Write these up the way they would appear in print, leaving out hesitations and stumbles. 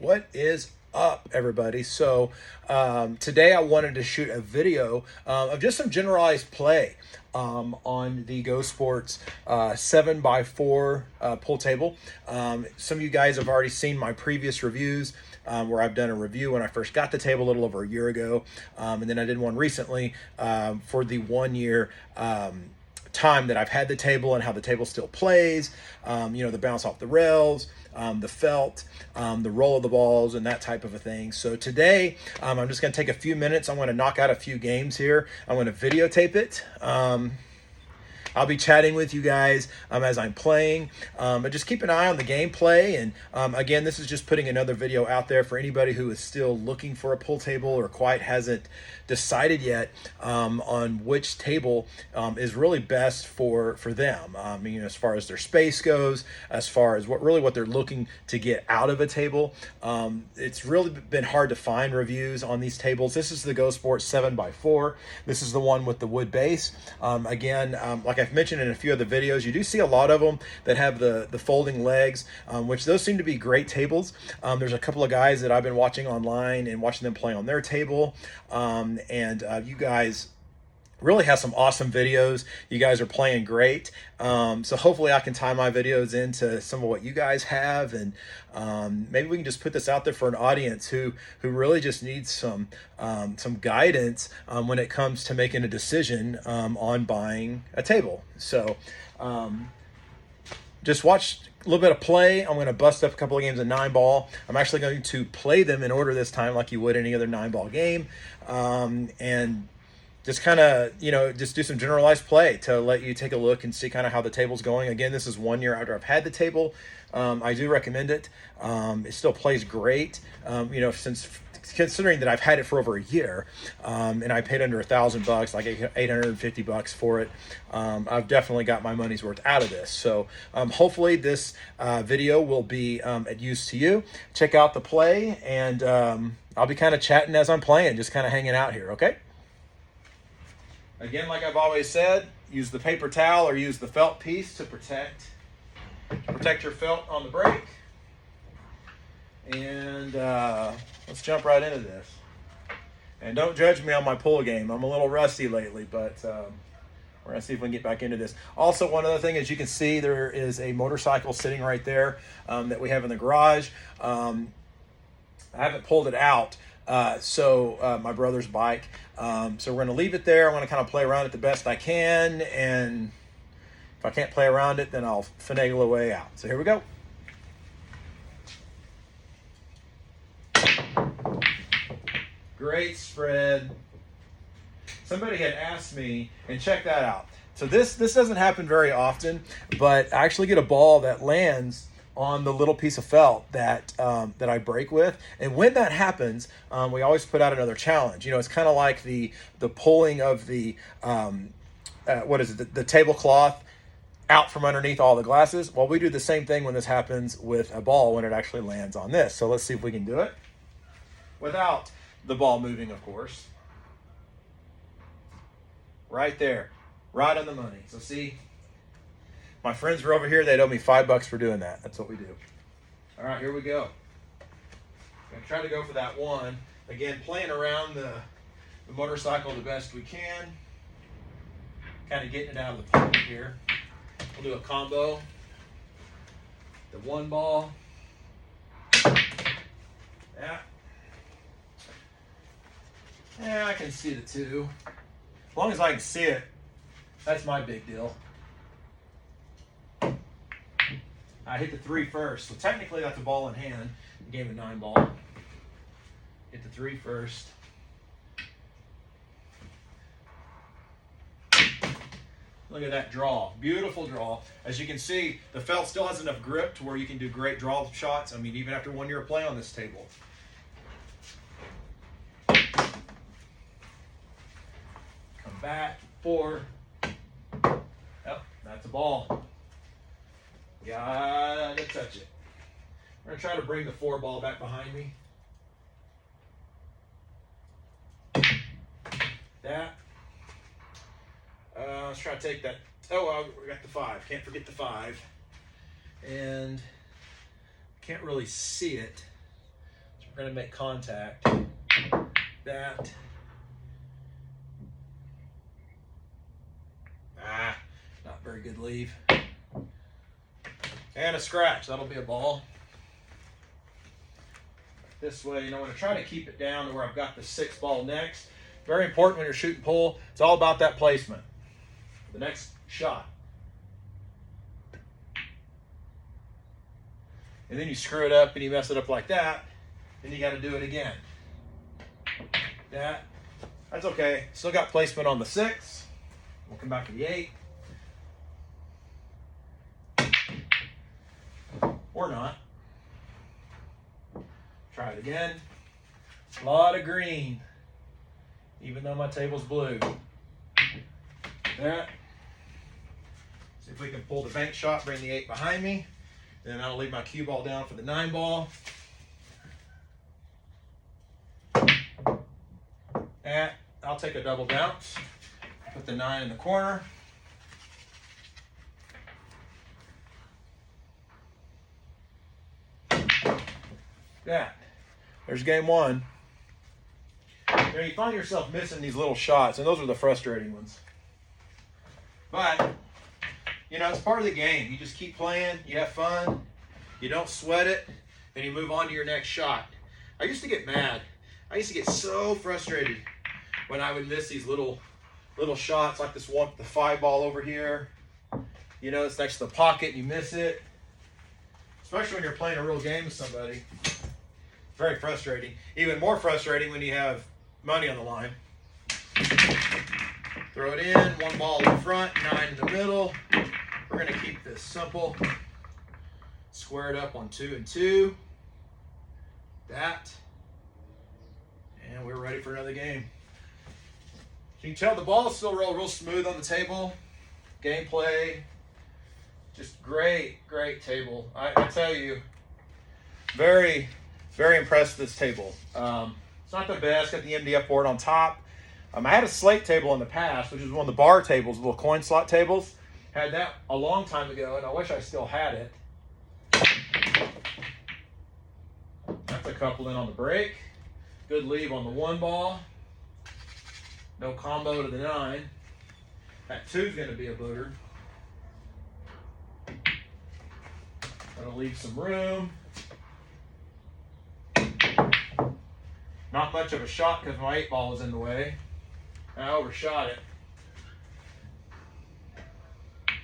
What is up, everybody? So today I wanted to shoot a video of just some generalized play on the GoSports 7x4 pool table. Some of you guys have already seen my previous reviews where I've done a review when I first got the table a little over a year ago, and then I did one recently for the 1 year time that I've had the table and how the table still plays, the bounce off the rails, the felt, the roll of the balls, and that type of a thing. So today, I'm just going to take a few minutes. I'm going to knock out a few games here. I'm going to videotape it. I'll be chatting with you guys as I'm playing, but just keep an eye on the gameplay. And again, this is just putting another video out there for anybody who is still looking for a pool table or quite hasn't decided yet on which table is really best for them. As far as their space goes, as far as what they're looking to get out of a table. It's really been hard to find reviews on these tables. This is the GoSports 7x4. This is the one with the wood base. Like I've mentioned in a few other videos, you do see a lot of them that have the folding legs, which those seem to be great tables. There's a couple of guys that I've been watching online and watching them play on their table. You guys really have some awesome videos. You guys are playing great. So hopefully I can tie my videos into some of what you guys have, and maybe we can just put this out there for an audience who really just needs some guidance when it comes to making a decision on buying a table. So just watch a little bit of play. I'm going to bust up a couple of games of 9-ball. I'm actually going to play them in order this time like you would any other 9-ball game. And just kind of, just do some generalized play to let you take a look and see kind of how the table's going. Again, this is 1 year after I've had the table. I do recommend it. It still plays great, since considering that I've had it for over a year, and I paid under $1,000, like $850 for it. I've definitely got my money's worth out of this. So hopefully this video will be at use to you. Check out the play, and I'll be kind of chatting as I'm playing, just kind of hanging out here, okay? Again, like I've always said, use the paper towel or use the felt piece to protect your felt on the break. And let's jump right into this. And don't judge me on my pool game. I'm a little rusty lately, but we're going to see if we can get back into this. Also, one other thing, as you can see, there is a motorcycle sitting right there that we have in the garage. I haven't pulled it out. My brother's bike. So we're going to leave it there. I'm going to kind of play around it the best I can. And if I can't play around it, then I'll finagle a way out. So here we go. Great spread. Somebody had asked me, and check that out. So this doesn't happen very often, but I actually get a ball that lands on the little piece of felt that I break with. And when that happens, we always put out another challenge. It's kind of like the pulling of the the tablecloth out from underneath all the glasses. Well, we do the same thing when this happens with a ball when it actually lands on this. So let's see if we can do it without the ball moving, of course. Right there, right on the money. So see, my friends are over here. They'd owe me $5 for doing that. That's what we do. All right, here we go. I'm gonna try to go for that one. Again, playing around the motorcycle the best we can. Kind of getting it out of the pocket here. We'll do a combo. The 1 ball. Yeah, I can see the 2. As long as I can see it, that's my big deal. I hit the 3 first, so technically that's a ball in hand. Game of 9-ball. Hit the 3 first. Look at that draw. Beautiful draw. As you can see, the felt still has enough grip to where you can do great draw shots. Even after 1 year of play on this table. Come back, 4. Oh, that's a ball. Gotta touch it. We're gonna try to bring the 4 ball back behind me. That. Let's try to take that. Oh, well, we got the 5. Can't forget the 5. And can't really see it. We're going to make contact. That. Not very good leave. And a scratch. That'll be a ball. This way, I'm going to try to keep it down to where I've got the 6th ball next. Very important when you're shooting pool. It's all about that placement. The next shot. And then you screw it up and you mess it up like that, then you got to do it again. That's okay. Still got placement on the 6. We'll come back to the 8. Or not. Try it again. A lot of green, even though my table's blue. That. See if we can pull the bank shot, bring the 8 behind me. Then I'll leave my cue ball down for the 9 ball. And I'll take a double bounce. Put the 9 in the corner. Yeah, there's game 1. You find yourself missing these little shots, and those are the frustrating ones. But, it's part of the game. You just keep playing, you have fun, you don't sweat it, and you move on to your next shot. I used to get mad. I used to get so frustrated when I would miss these little shots, like this one, the 5 ball over here. It's next to the pocket, and you miss it. Especially when you're playing a real game with somebody. Very frustrating. Even more frustrating when you have money on the line. Throw it in, 1 ball in front, 9 in the middle. We're going to keep this simple. Square it up on 2 and 2. That. And we're ready for another game. You can tell the ball's still real smooth on the table. Gameplay. Just great table. I tell you, very impressed with this table. It's not the best. Got the MDF board on top. I had a slate table in the past, which is one of the bar tables, little coin slot tables. Had that a long time ago, and I wish I still had it. That's a couple in on the break. Good leave on the 1 ball. No combo to the 9. That 2's going to be a booger. Gonna leave some room. Not much of a shot because my 8 ball was in the way. I overshot it.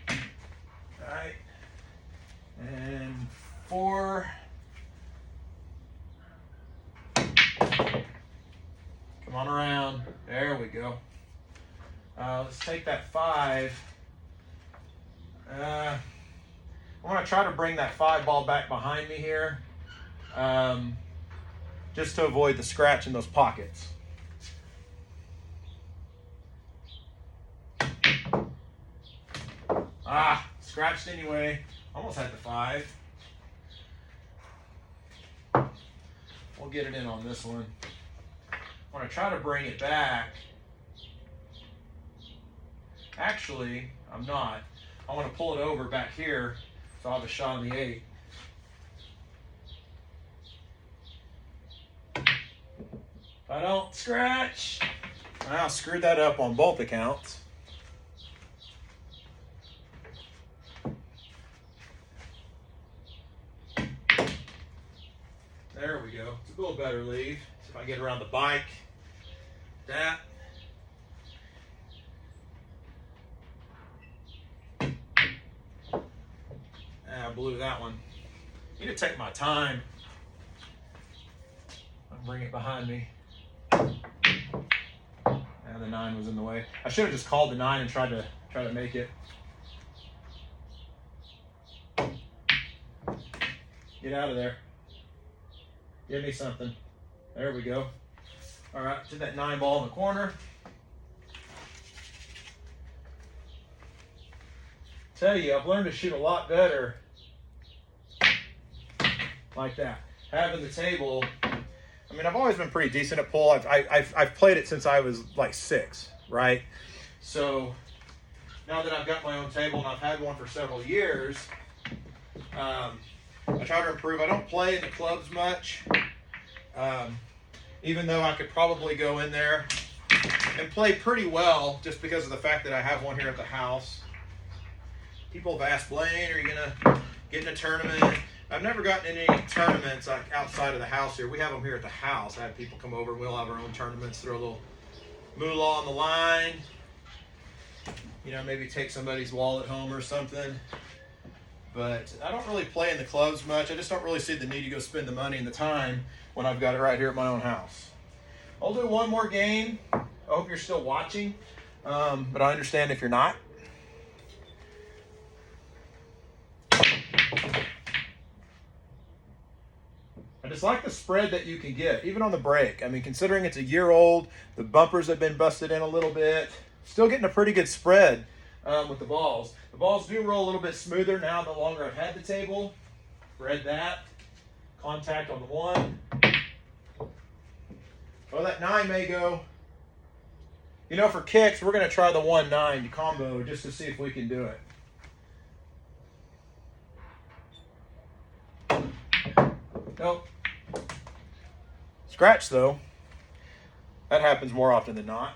All right. And 4. Come on around. There we go. Let's take that 5. I'm going to try to bring that 5 ball back behind me here, just to avoid the scratch in those pockets. Scratched anyway. Almost had the 5. We'll get it in on this one. I want to try to bring it back. Actually, I'm not. I want to pull it over back here. So I'll have a shot on the 8. If I don't scratch, I screwed that up on both accounts. There we go. It's a little better leave. See if I can get around the bike. That. I blew that one. I need to take my time. I'll bring it behind me. And the 9 was in the way. I should have just called the 9 and tried to make it. Get out of there. Give me something. There we go. All right, to that 9 ball in the corner. Tell you, I've learned to shoot a lot better like that. Having the table, I've always been pretty decent at pool. I've played it since I was like 6, right? So now that I've got my own table and I've had one for several years, I try to improve. I don't play in the clubs much. Even though I could probably go in there and play pretty well just because of the fact that I have one here at the house. People have asked, Blaine, are you going to get in a tournament? I've never gotten in any tournaments like outside of the house here. We have them here at the house. I have people come over and we'll have our own tournaments, throw a little moolah on the line. You know, maybe take somebody's wallet home or something. But I don't really play in the clubs much. I just don't really see the need to go spend the money and the time when I've got it right here at my own house. I'll do one more game. I hope you're still watching, but I understand if you're not. I just like the spread that you can get, even on the break. I mean, considering it's a year old, the bumpers have been busted in a little bit. Still getting a pretty good spread with the balls. The balls do roll a little bit smoother now the longer I've had the table. Read that. Contact on the 1. Oh, that 9 may go. You know, for kicks, we're going to try the 1-9 combo just to see if we can do it. Nope. Scratch, though. That happens more often than not.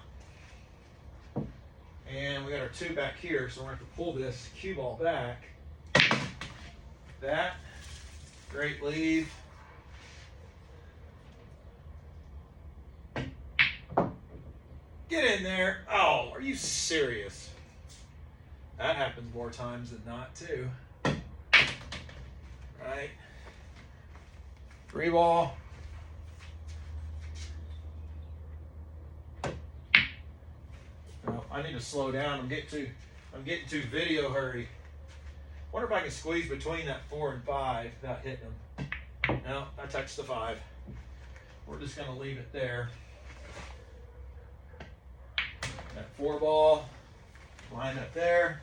And we got our 2 back here, so we're going to have to pull this cue ball back. That. Great leave. Get in there. Oh, are you serious? That happens more times than not, too. Right. 3 ball. Oh, I need to slow down. I'm getting to video hurry. Wonder if I can squeeze between that 4 and 5 without hitting them. No, I touched the 5. We're just going to leave it there. That 4 ball, line up there.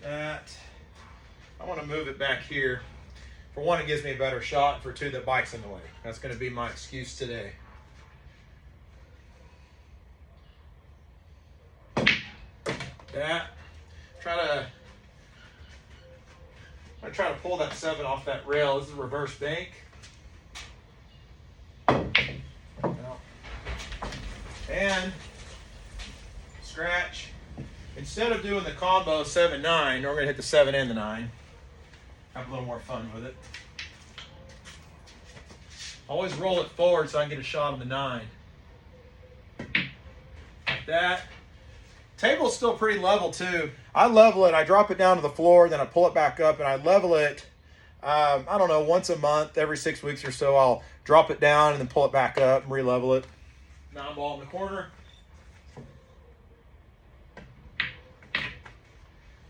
That. I want to move it back here. For 1, it gives me a better shot. For 2, that bike's in the way. That's going to be my excuse today. That. I try to pull that 7 off that rail. This is a reverse bank. And scratch. Instead of doing the combo 7-9, we're going to hit the 7 and the 9. Have a little more fun with it. Always roll it forward so I can get a shot on the 9. Like that. Table's still pretty level too. I level it, I drop it down to the floor, then I pull it back up and I level it, I don't know, once a month, every 6 weeks or so, I'll drop it down and then pull it back up and re-level it. 9 ball in the corner.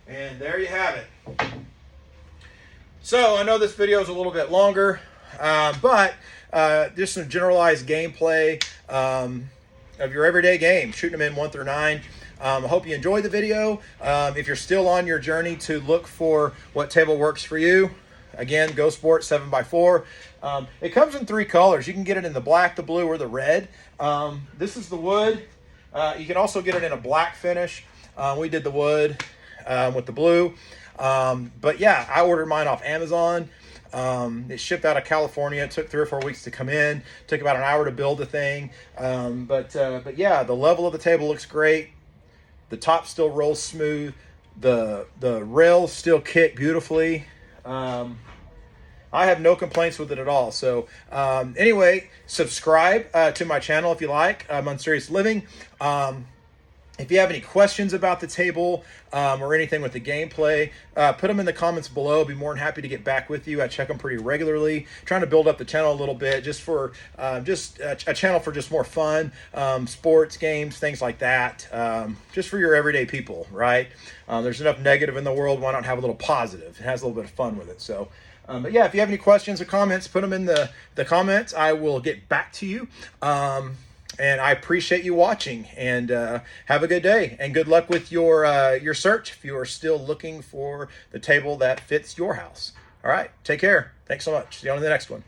And there you have it. So I know this video is a little bit longer, but just some generalized gameplay of your everyday game, shooting them in 1 through 9. I hope you enjoyed the video. If you're still on your journey to look for what table works for you, again, GoSports 7x4. It comes in 3 colors. You can get it in the black, the blue, or the red. This is the wood. You can also get it in a black finish. We did the wood with the blue. But yeah, I ordered mine off Amazon. It shipped out of California. It took 3 or 4 weeks to come in. Took about an hour to build the thing. But yeah, the level of the table looks great. The top still rolls smooth. The rails still kick beautifully. I have no complaints with it at all. So anyway, subscribe to my channel if you like. I'm on Serious Living. If you have any questions about the table or anything with the gameplay, put them in the comments below. I'll be more than happy to get back with you. I check them pretty regularly. Trying to build up the channel a little bit just for just a channel for just more fun, sports, games, things like that. Just for your everyday people, right? There's enough negative in the world. Why not have a little positive? It has a little bit of fun with it. So, but yeah, if you have any questions or comments, put them in the comments. I will get back to you. And I appreciate you watching, and have a good day, and good luck with your search if you are still looking for the table that fits your house. All right, take care. Thanks so much. See you on the next one.